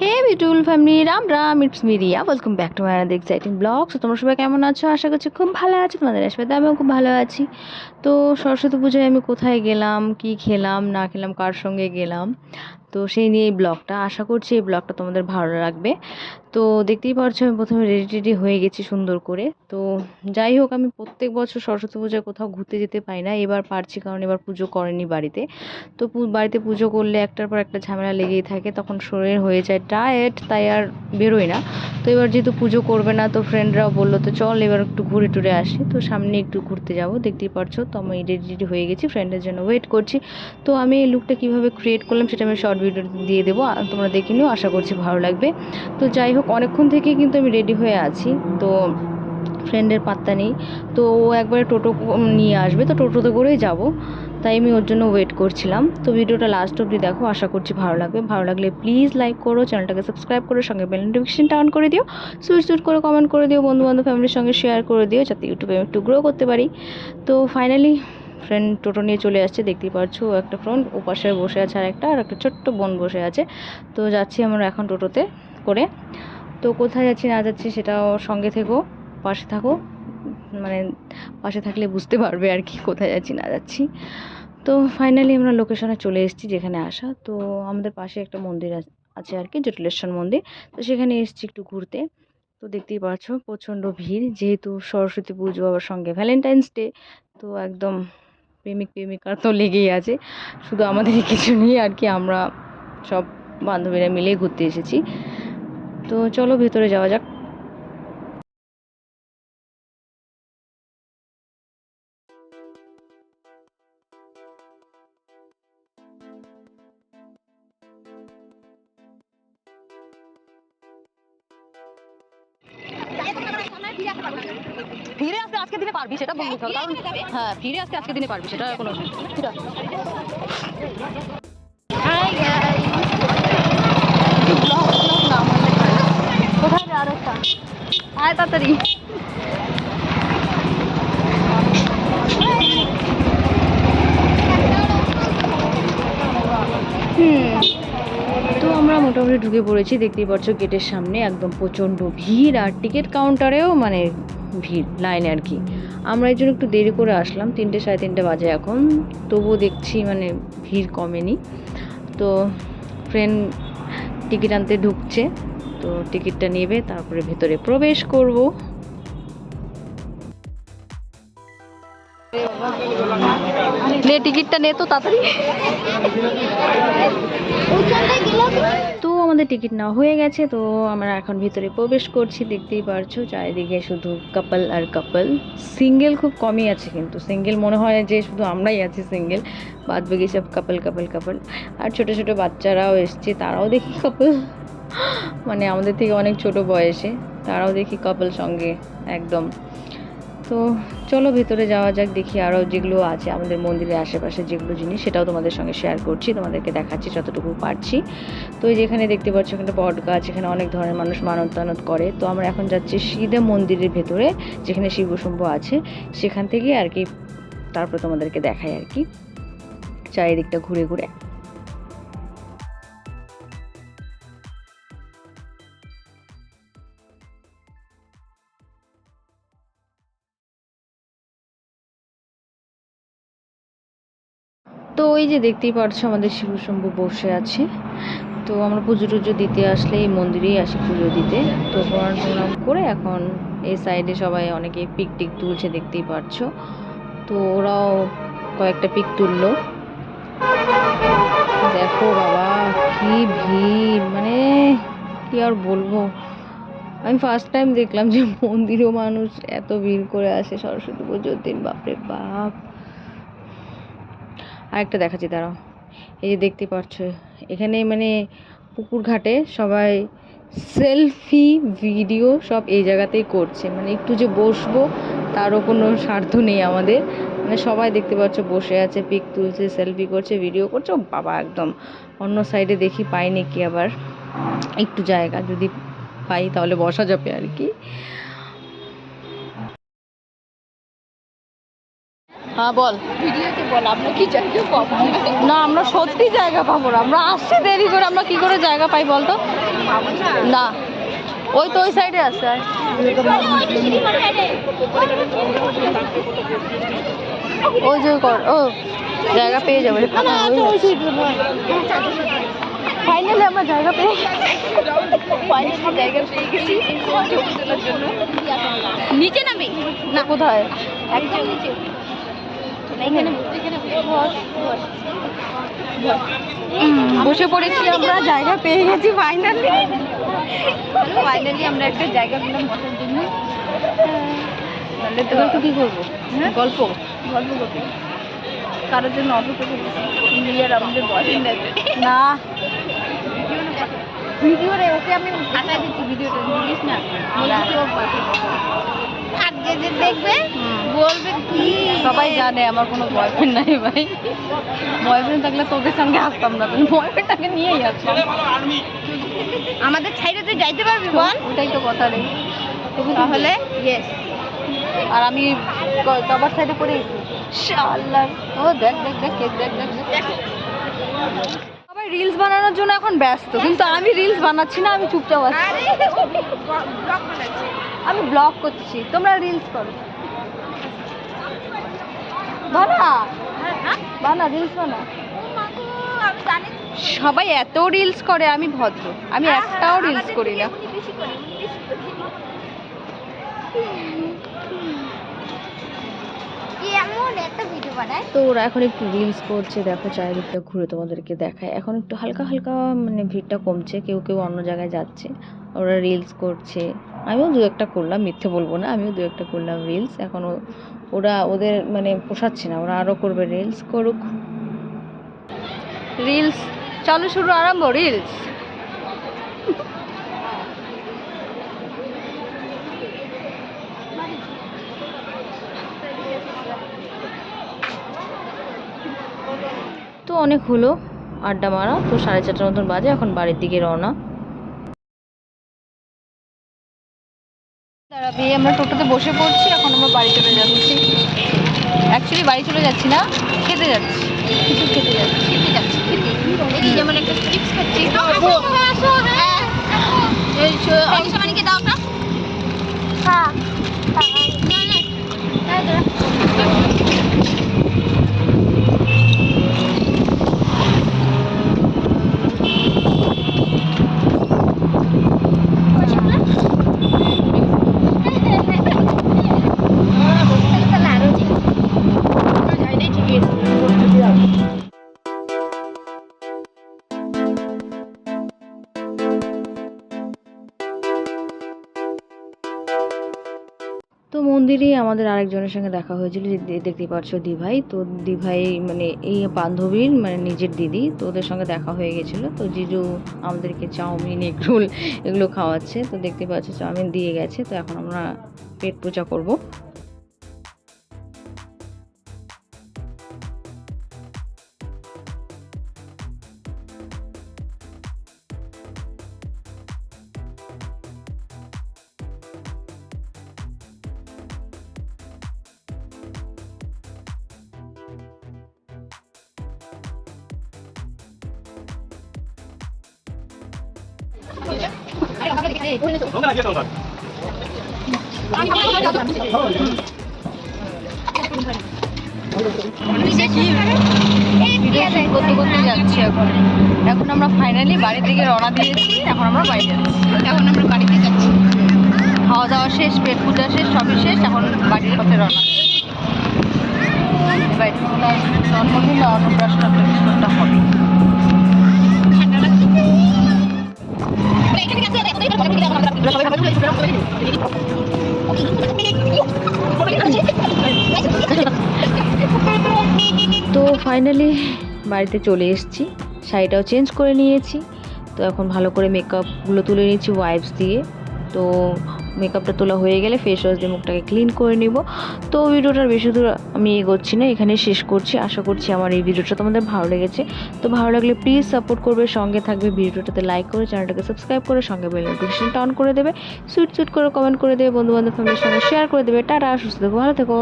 Hey beautiful family, Ram Ram, it's me Riya. Welcome back to my another exciting blog. তো তোমরা সবাই কেমন আছো? আশা করছি খুব ভালো আছো। তোমাদের আশীর্বাদে আমিও খুব ভালো আছি। তো সরস্বতী পুজোয় আমি কোথায় গেলাম, কি খেলাম না খেলাম, কার সঙ্গে গেলাম, তো সেই নিয়ে এই ব্লগটা। আশা করছি এই ব্লগটা তোমাদের ভালো লাগবে। তো দেখতেই পাচ্ছ আমি প্রথমে রেডি টেডি হয়ে গেছি সুন্দর করে। তো যাই হোক, আমি প্রত্যেক বছর সরস্বতী পুজোয় কোথাও ঘুরতে যেতে পাই না, এবার পারছি কারণ এবার পুজো করেনি বাড়িতে। তো বাড়িতে পুজো করলে একটার পর একটা ঝামেলা লেগেই থাকে, তখন শরীর হয়ে যায় টায়ার্ড, তাই আর বেরোই না। তো এবার যেহেতু পুজো করবে না, তো ফ্রেন্ডরাও বললো তো চল এবার একটু ঘুরে টুরে আসি। তো সামনে একটু ঘুরতে যাব, দেখতেই পারছো। তো আমি রেডি হয়ে গেছি, ফ্রেন্ডের জন্য ওয়েট করছি। তো আমি এই লুকটা কীভাবে ক্রিয়েট করলাম সেটা আমি শর্ট ভিডিও দিয়ে দেবো, তোমরা দেখে নিও, আশা করছি ভালো লাগবে। তো যাই হোক, অনেকক্ষণ থেকে কিন্তু আমি রেডি হয়ে আছি। তো ফ্রেন্ডের পাত্তা নেই, তো ও একবারে টোটো নিয়ে আসবে, তো টোটোতে করেই যাব, তাই আমি ওর জন্য ওয়েট করছিলাম। তো ভিডিওটা লাস্ট অবধি দেখো, আশা করছি ভালো লাগবে। ভালো লাগলে প্লিজ লাইক করো, চ্যানেলটাকে সাবস্ক্রাইব করো, সঙ্গে বেল নোটিফিকেশনটা অন করে দিও, সুইচ করে কমেন্ট করে দিও, বন্ধুবান্ধব ফ্যামিলির সঙ্গে শেয়ার করে দিও, যাতে ইউটিউবে আমি একটু গ্রো করতে পারি। তো ফাইনালি ফ্রেন্ড টোটো নিয়ে চলে আসছে, দেখতেই পাচ্ছ। একটা ফ্রেন্ড ওপাশে বসে আছে, আর একটা ছোট্ট বোন বসে আছে। তো যাচ্ছি আমরা এখন টোটোতে করে। তো কোথায় যাচ্ছি না যাচ্ছি সেটাও সঙ্গে থেকো, পাশে থাকো, মানে পাশে থাকলে বুঝতে পারবে আর কি কোথায় যাচ্ছি না যাচ্ছি। তো ফাইনালি আমরা লোকেশনে চলে এসেছি যেখানে আসা। তো আমাদের পাশে একটা মন্দির আছে আর কি, জটিলেশ্বর মন্দির। তো সেখানে এসেছি একটু ঘুরতে। তো দেখতেই পাচ্ছ প্রচণ্ড ভিড়, যেহেতু সরস্বতী পুজো আবার সঙ্গে ভ্যালেন্টাইন্স ডে, তো একদম প্রেমিক প্রেমিকা তো লেগেই আছে। শুধু আমাদের কিছু নেই আর কি, আমরা সব বান্ধবীরা মিলে ঘুরতে এসেছি। তো চলো ভেতরে যাওয়া যাক। ফিরে আসতে আজকে দিনে পারবি সেটা বলতে হবে, কারণ হ্যাঁ ফিরে আসতে আজকে দিনে পারবি সেটা কোনো অসুবিধা নেই। হাই গাইস, ব্লগ না কোথায় আর একটা আয় তাড়াতাড়ি। তো আমরা মোটামুটি ঢুকে পড়েছি, দেখতেই পাচ্ছ গেটের সামনে একদম প্রচণ্ড ভিড়, আর টিকিট কাউন্টারেও মানে ভিড় লাইনে আর কি। আমরা এই জন্য একটু দেরি করে আসলাম, 3টে সাড়ে 3টে বাজে এখন, তবুও দেখছি মানে ভিড় কমেনি। তো ফ্রেন্ড টিকিট আনতে ঢুকছে, তো টিকিটটা নেবে, তারপরে ভেতরে প্রবেশ করব। নে টিকিটটা নে তো তাড়াতাড়ি। তো আমাদের টিকিট নেওয়া হয়ে গেছে, তো আমরা এখন ভিতরে প্রবেশ করছি। দেখতেই পারছো চারিদিকে শুধু কাপল আর কাপল, সিঙ্গেল খুব কমই আছে, কিন্তু সিঙ্গেল মনে হয় যে শুধু আমরাই আছি সিঙ্গেল, বাদ বাকি সব কাপল কাপল কাপল। আর ছোট ছোট বাচ্চারাও এসছে, তারাও দেখি কাপল, মানে আমাদের থেকে অনেক ছোট বয়সে, তারাও দেখি কাপল সঙ্গে একদম। তো চলো ভেতরে যাওয়া যাক, দেখি আরও যেগুলো আছে আমাদের মন্দিরের আশেপাশে যেগুলো জিনিস, সেটাও তোমাদের সঙ্গে শেয়ার করছি, তোমাদেরকে দেখাচ্ছি যতটুকু পারছি। তো এই যেখানে দেখতে পাচ্ছ এখানে বট গাছ, এখানে অনেক ধরনের মানুষ মানত টানত করে। তো আমরা এখন যাচ্ছি সিধা মন্দিরের ভেতরে, যেখানে শিবশম্ভ আছে, সেখান থেকে আর কি, তারপর তোমাদেরকে দেখাই আর কি চারিদিকটা ঘুরে ঘুরে। তো ওই যে দেখতেই পাচ্ছ আমাদের শিবশম্ভু বসে আছে। তো আমরা পুজো টুজো দিতে আসলে এই মন্দিরেই আসি পুজো দিতে। তো প্রণাম টনাম করে এখন এই সাইডে সবাই অনেকে পিক টিক তুলছে, দেখতেই পাচ্ছ। তো ওরাও কয়েকটা পিক তুললো। দেখো বাবা কি ভিড়, মানে কি আর বলবো। আমি ফার্স্ট টাইম দেখলাম যে মন্দিরেও মানুষ এত ভিড় করে আসে সরস্বতী পুজোর দিন, বাপরে বাপ। আরেকটা দেখাচ্ছি দাঁড়াও। এই যে দেখতে পাচ্ছ এখানে মানে পুকুর ঘাটে সবাই সেলফি ভিডিও সব এই জায়গাতেই করছে, মানে একটু যে বসবো তারও কোনো স্বার্থ নেই আমাদের, মানে সবাই দেখতে পাচ্ছ বসে আছে, পিক তুলছে, সেলফি করছে, ভিডিও করছে। ও বাবা, একদম অন্য সাইডে দেখি পাই নাকি আবার একটু জায়গা, যদি পাই তাহলে বসা যাবে আর কি। হ্যাঁ বল, ভিডিওতে বল আমরা কি জায়গা পাবো না আমরা সত্যি জায়গা পাবো না, আমরা আসছি দেরি করে, আমরা কি করে জায়গা পাই বলতো? না ওই তো ওই সাইডে আছে। ওই যে ও জায়গা পেয়ে যাবে, ফাইনালি আমরা জায়গা পেয়ে গেছি নিচে নামি না। কোথায়? একদম নিচে বসে পড়েছি আমরা, জায়গা পেয়ে গেছি ফাইনালি। আমরা একটা জায়গা পেলাম বসার জন্য। এবার তো কি করবো? গল্প গল্প করতে কারোর জন্য অপেক্ষা করতেছি, নিজের আমাদের বয়ফ্রেন্ড আছে না। ভিডিওরে ওকে আমি আশা দিচ্ছি, ভিডিওটা দিস না, আর যে যে দেখবে বলবে কি সবাই জানে আমার কোনো বয়ফ্রেন্ড নাই ভাই, বয়ফ্রেন্ড থাকলে তোদের সঙ্গে আসতাম না, তুমি বয়ফ্রেন্ডটাকে নিয়েই আসলাম। আমাদের ছাইরে তুই যাইতে পারবি বল? ওটাই তো কথা নেই তাহলে ইয়েস। আর আমি কভার সাইডে পড়ে গেছি শালা। ও দেখ দেখ দেখ কেক দেখ দেখ দেখ। সবাই রিলস বানানোর জন্য এখন ব্যস্ত, কিন্তু আমি রিলস বানাচ্ছি না, আমি চুপচাপ আছি। আমি ব্লগ করছি, তোমরা রিলস করো। বানা বানা রিলস বানা। সবাই এত রিলস করে, আমি ভদ্র, আমি একটাও রিলস করি না। তো ওরা এখন একটু রিলস করছে, দেখো চারিদিকটা ঘুরে তোমাদেরকে দেখায়। এখন একটু হালকা হালকা মানে ভিড়টা কমছে, কেউ কেউ অন্য জায়গায় যাচ্ছে, ওরা রিলস করছে। আমিও দু একটা করলাম, মিথ্যে বলবো না, আমিও দু একটা করলাম রিলস। এখন ওরা ওদের মানে পোষাচ্ছে না, ওরা আরও করবে, রিলস করুক। রিলস চালু শুরু আরম্ভ রিলস। তো অনেক হলো আড্ডা মারা, তো 4:30টার মতন বাজে, এখন বাড়ির দিকে রওনা। দাঁড়াবে, আমরা টোটোতে বসে পড়ছি, এখন আমরা বাড়ি চলে যাচ্ছি। অ্যাকচুয়ালি বাড়ি চলে যাচ্ছি না, খেতে যাচ্ছি, কিছু খেতে যাচ্ছি। এই যেমন একটা চিপস খাচ্ছি, মানিকে দাও না। হ্যাঁ তো মন্দিরেই আমাদের আরেকজনের সঙ্গে দেখা হয়েছিল, যে দেখতে পাচ্ছ দিভাই। তো দিভাই মানে এই বান্ধবীর মানে নিজের দিদি, তো ওদের সঙ্গে দেখা হয়ে গেছিলো। তো জিজু আমাদেরকে চাউমিন এগরোল এগুলো খাওয়াচ্ছে, তো দেখতে পাচ্ছ চাউমিন দিয়ে গেছে। তো এখন আমরা পেট পূজা করব। করতে করতে যাচ্ছি এখন। এখন আমরা ফাইনালি বাড়ির দিকে রওনা দিয়েছি, এখন আমরা বাড়ি যাচ্ছি। এখন আমরা বাড়িতে যাচ্ছি, খাওয়া দাওয়া শেষ, পেট পূজা শেষ, সবই শেষ, এখন বাড়ির পথে রওনা। জন্মদিন না অন্নপ্রাশন একটা কিছু একটা হবে। তো ফাইনালি বাড়িতে চলে এসেছি, শাড়িটাও চেঞ্জ করে নিয়েছি। তো এখন ভালো করে মেকআপগুলো তুলে নিচ্ছি ওয়াইপস দিয়ে। তো মেকআপটা তোলা হয়ে গেলে ফেস ওয়াশ দিয়ে মুখটাকে ক্লিন করে নিব। তো ভিডিওটার বেশি দূর আমি এগোচ্ছি না, এখানে শেষ করছি। আশা করছি আমার এই ভিডিওটা তোমাদের ভালো লেগেছে। তো ভালো লাগলে প্লিজ সাপোর্ট করবে, সঙ্গে থাকবে, ভিডিওটাতে লাইক করে চ্যানেলটাকে সাবস্ক্রাইব করে সঙ্গে বেল নোটিফিকেশনটা অন করে দেবে, সুইট সুইট করে কমেন্ট করে দেবে, বন্ধুবান্ধব ফ্যামিলির সঙ্গে শেয়ার করে দেবে। টাটা, সুস্থ থেকো, ভালো থেকো।